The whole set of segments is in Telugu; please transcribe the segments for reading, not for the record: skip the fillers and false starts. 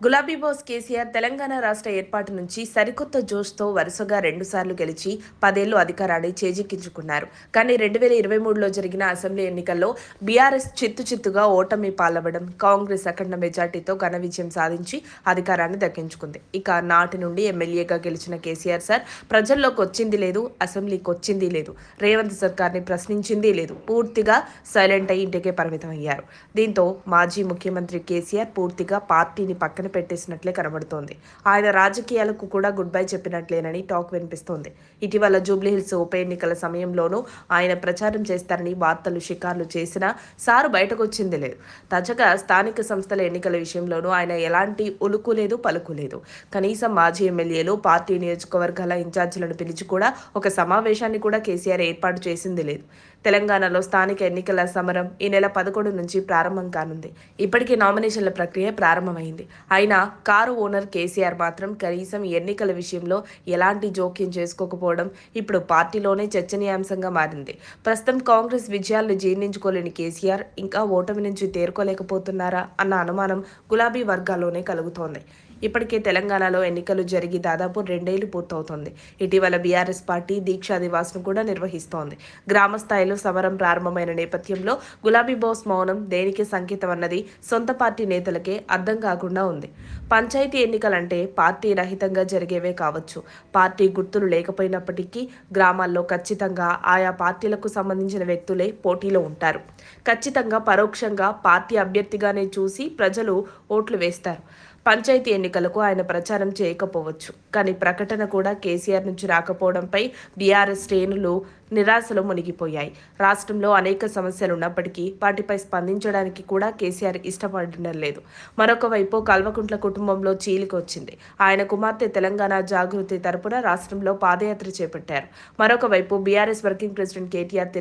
గులాబీ బాస్ కేసీఆర్ తెలంగాణ రాష్ట్ర ఏర్పాటు నుంచి సరికొత్త జోష్తో వరుసగా 2 సార్లు గెలిచి 10 ఏళ్లు అధికారాన్ని చేజిక్కించుకున్నారు. కానీ 2023లో జరిగిన అసెంబ్లీ ఎన్నికల్లో బీఆర్ఎస్ చిత్తుగా ఓటమి పాలవడం, కాంగ్రెస్ అఖండ మెజార్టీతో ఘన విజయం సాధించి అధికారాన్ని దక్కించుకుంది. ఇక నాటి నుండి ఎమ్మెల్యేగా గెలిచిన కేసీఆర్ సార్ ప్రజల్లోకి వచ్చింది లేదు, అసెంబ్లీకి వచ్చింది లేదు, రేవంత్ సర్కార్ని ప్రశ్నించింది లేదు. పూర్తిగా సైలెంట్ అయి ఇంటికే పరిమితమయ్యారు. దీంతో మాజీ ముఖ్యమంత్రి కేసీఆర్ పూర్తిగా పార్టీని పక్కన పెట్టేసినట్లే కనబడుతోంది. ఆయన రాజకీయాలకు కూడా గుడ్ బై చెప్పినట్లేనని టాక్ వినిపిస్తోంది. ఇటీవల జూబ్లీహిల్స్ ఉప ఎన్నికల సమయంలోనూ ఆయన ప్రచారం చేస్తారని వార్తలు షికార్లు చేసినా సారు బయటకొచ్చింది లేదు. తాజాగా స్థానిక సంస్థల ఎన్నికల విషయంలోనూ ఆయన ఎలాంటి ఉలుకు లేదు, పలుకు లేదు. కనీసం మాజీ ఎమ్మెల్యేలు, పార్టీ నియోజకవర్గాల ఇన్ఛార్జీలను పిలిచి కూడా ఒక సమావేశాన్ని కూడా కేసీఆర్ ఏర్పాటు చేసింది లేదు. తెలంగాణలో స్థానిక ఎన్నికల సమరం ఈ నెల 11 నుంచి ప్రారంభం కానుంది. ఇప్పటికే నామినేషన్ల ప్రక్రియ ప్రారంభమైంది. అయినా కారు ఓనర్ కేసీఆర్ మాత్రం కనీసం ఎన్నికల విషయంలో ఎలాంటి జోక్యం చేసుకోకపోవడం ఇప్పుడు పార్టీలోనే చర్చనీయాంశంగా మారింది. ప్రస్తుతం కాంగ్రెస్ విజయాలను జీర్ణించుకోలేని కేసీఆర్ ఇంకా ఓటమి నుంచి తేరుకోలేకపోతున్నారా అన్న అనుమానం గులాబీ వర్గాల్లోనే కలుగుతోంది. ఇప్పటికే తెలంగాణలో ఎన్నికలు జరిగి దాదాపు 2 ఏళ్లు పూర్తవుతోంది. ఇటీవల బీఆర్ఎస్ పార్టీ దీక్షా దివాస్ను కూడా నిర్వహిస్తోంది. గ్రామ స్థాయిలో సమరం ప్రారంభమైన నేపథ్యంలో గులాబీ బాస్ మౌనం దేనికి సంకేతం అన్నది సొంత పార్టీ నేతలకే అర్థం కాకుండా ఉంది. పంచాయతీ ఎన్నికలంటే పార్టీ రహితంగా జరిగేవే కావచ్చు. పార్టీ గుర్తులు లేకపోయినప్పటికీ గ్రామాల్లో ఖచ్చితంగా ఆయా పార్టీలకు సంబంధించిన వ్యక్తులే పోటీలో ఉంటారు. ఖచ్చితంగా పరోక్షంగా పార్టీ అభ్యర్థిగానే చూసి ప్రజలు ఓట్లు వేస్తారు. పంచాయతీ ఎన్నికలకు ఆయన ప్రచారం చేయకపోవచ్చు, కానీ ప్రకటన కూడా కేసీఆర్ నుంచి రాకపోవడంపై బీఆర్ఎస్ శ్రేణులు నిరాశలో మునిగిపోయాయి. రాష్ట్రంలో అనేక సమస్యలు ఉన్నప్పటికీ వాటిపై స్పందించడానికి కూడా కేసీఆర్ ఇష్టపడడం లేదు. మరొక వైపు కల్వకుంట్ల కుటుంబంలో చీలిక వచ్చింది. ఆయన కుమార్తె తెలంగాణ జాగృతి తరపున రాష్ట్రంలో పాదయాత్ర చేపట్టారు. మరొక వైపు బీఆర్ఎస్ వర్కింగ్ ప్రెసిడెంట్ కేటీఆర్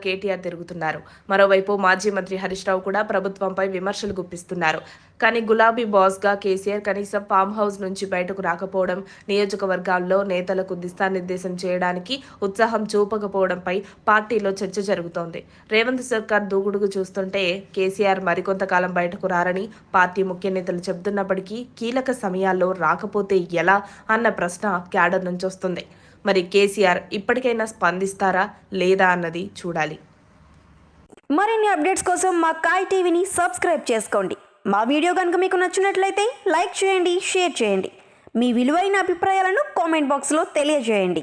తిరుగుతున్నారు. మరోవైపు మాజీ మంత్రి హరీష్ రావు కూడా ప్రభుత్వంపై విమర్శలు గుప్పిస్తున్నారు. కానీ గులాబీ బాస్గా కేసీఆర్ కనీసం ఫామ్ హౌస్ నుంచి బయటకు రాకపోవడం, నియోజకవర్గాల్లో నేతలకు దిశానిర్దేశం చేయడానికి ఉత్సాహం చూపకపోవడంపై పార్టీలో చర్చ జరుగుతోంది. రేవంత్ సర్కార్ దూకుడుకు చూస్తుంటే కేసీఆర్ మరికొంతకాలం బయటకు రారని పార్టీ ముఖ్య నేతలు చెబుతున్నప్పటికీ కీలక సమయాల్లో రాకపోతే ఎలా అన్న ప్రశ్న క్యాడర్ నుంచి వస్తుంది. మరి కేసీఆర్ ఇప్పటికైనా స్పందిస్తారా లేదా అన్నది చూడాలి. మరిన్ని అప్డేట్స్ కోసం మా కాయ్ టీవీని సబ్స్క్రైబ్ చేసుకోండి. మా వీడియో కనుక మీకు నచ్చినట్లయితే లైక్ చేయండి, షేర్ చేయండి. మీ విలువైన అభిప్రాయాలను కామెంట్ బాక్స్లో తెలియజేయండి.